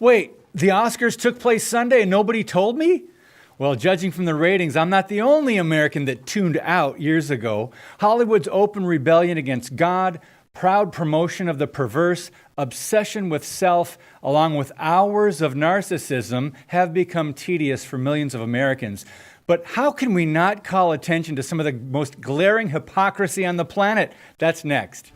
Wait, the Oscars took place Sunday and nobody told me? Well, judging from the ratings, I'm not the only American that tuned out years ago. Hollywood's open rebellion against God, proud promotion of the perverse, obsession with self, along with hours of narcissism, have become tedious for millions of Americans. But how can we not call attention to some of the most glaring hypocrisy on the planet? That's next.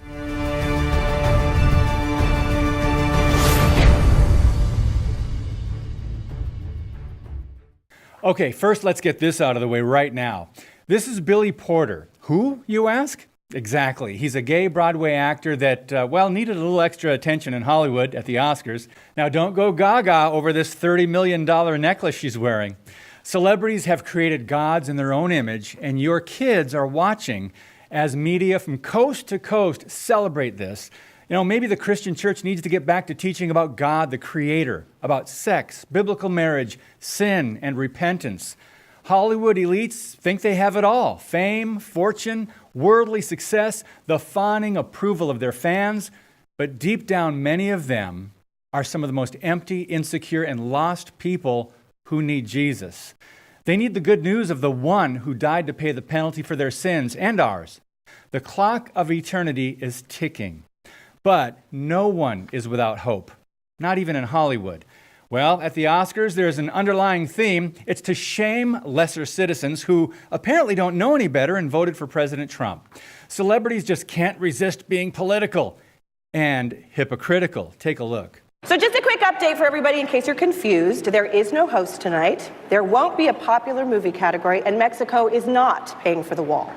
Okay, first let's get this out of the way right now. This is Billy Porter. Who, you ask? Exactly. He's a gay Broadway actor that, needed a little extra attention in Hollywood at the Oscars. Now, don't go gaga over this $30 million necklace she's wearing. Celebrities have created gods in their own image, and your kids are watching as media from coast to coast celebrate this. You know, maybe the Christian church needs to get back to teaching about God, the Creator, about sex, biblical marriage, sin, and repentance. Hollywood elites think they have it all: fame, fortune, worldly success, the fawning approval of their fans. But deep down, many of them are some of the most empty, insecure, and lost people who need Jesus. They need the good news of the one who died to pay the penalty for their sins and ours. The clock of eternity is ticking. But no one is without hope, not even in Hollywood. Well, at the Oscars, there's an underlying theme. It's to shame lesser citizens who apparently don't know any better and voted for President Trump. Celebrities just can't resist being political and hypocritical. Take a look. So just a quick update for everybody in case you're confused. There is no host tonight. There won't be a popular movie category, and Mexico is not paying for the wall.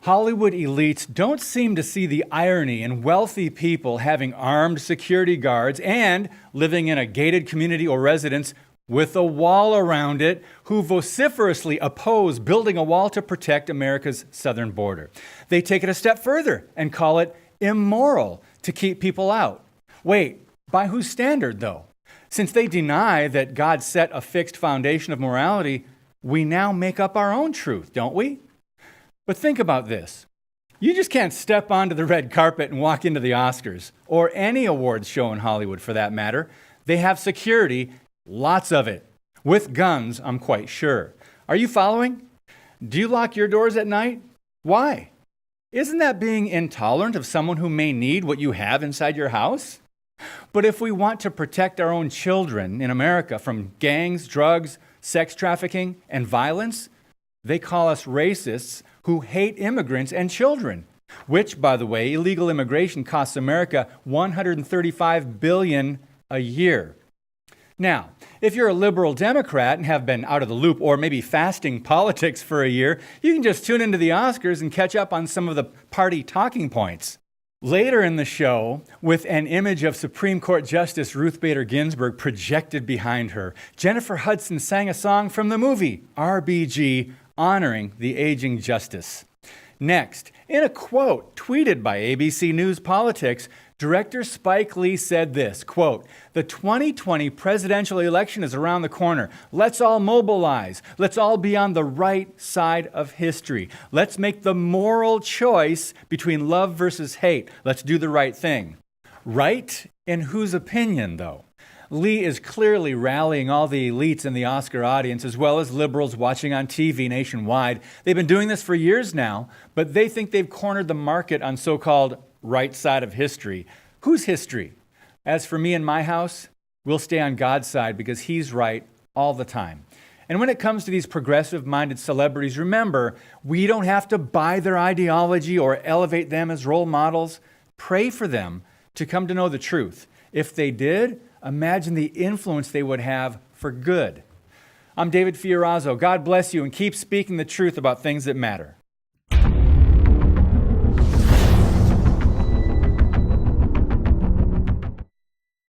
Hollywood elites don't seem to see the irony in wealthy people having armed security guards and living in a gated community or residence with a wall around it, who vociferously oppose building a wall to protect America's southern border. They take it a step further and call it immoral to keep people out. Wait, by whose standard, though? Since they deny that God set a fixed foundation of morality, we now make up our own truth, don't we? But think about this. You just can't step onto the red carpet and walk into the Oscars, or any awards show in Hollywood for that matter. They have security, lots of it, with guns, I'm quite sure. Are you following? Do you lock your doors at night? Why? Isn't that being intolerant of someone who may need what you have inside your house? But if we want to protect our own children in America from gangs, drugs, sex trafficking, and violence, they call us racists who hate immigrants and children, which, by the way, illegal immigration costs America $135 billion a year. Now, if you're a liberal Democrat and have been out of the loop or maybe fasting politics for a year, you can just tune into the Oscars and catch up on some of the party talking points. Later in the show, with an image of Supreme Court Justice Ruth Bader Ginsburg projected behind her, Jennifer Hudson sang a song from the movie RBG, honoring the aging justice. Next, in a quote tweeted by ABC News Politics, director Spike Lee said this, quote, "The 2020 presidential election is around the corner. Let's all mobilize. Let's all be on the right side of history. Let's make the moral choice between love versus hate. Let's do the right thing." Right? In whose opinion, though? Lee is clearly rallying all the elites in the Oscar audience, as well as liberals watching on TV nationwide. They've been doing this for years now, but they think they've cornered the market on so-called right side of history. Whose history? As for me and my house, we'll stay on God's side because He's right all the time. And when it comes to these progressive-minded celebrities, remember, we don't have to buy their ideology or elevate them as role models. Pray for them to come to know the truth. If they did, imagine the influence they would have for good. I'm David Fiorazo. God bless you, and keep speaking the truth about things that matter.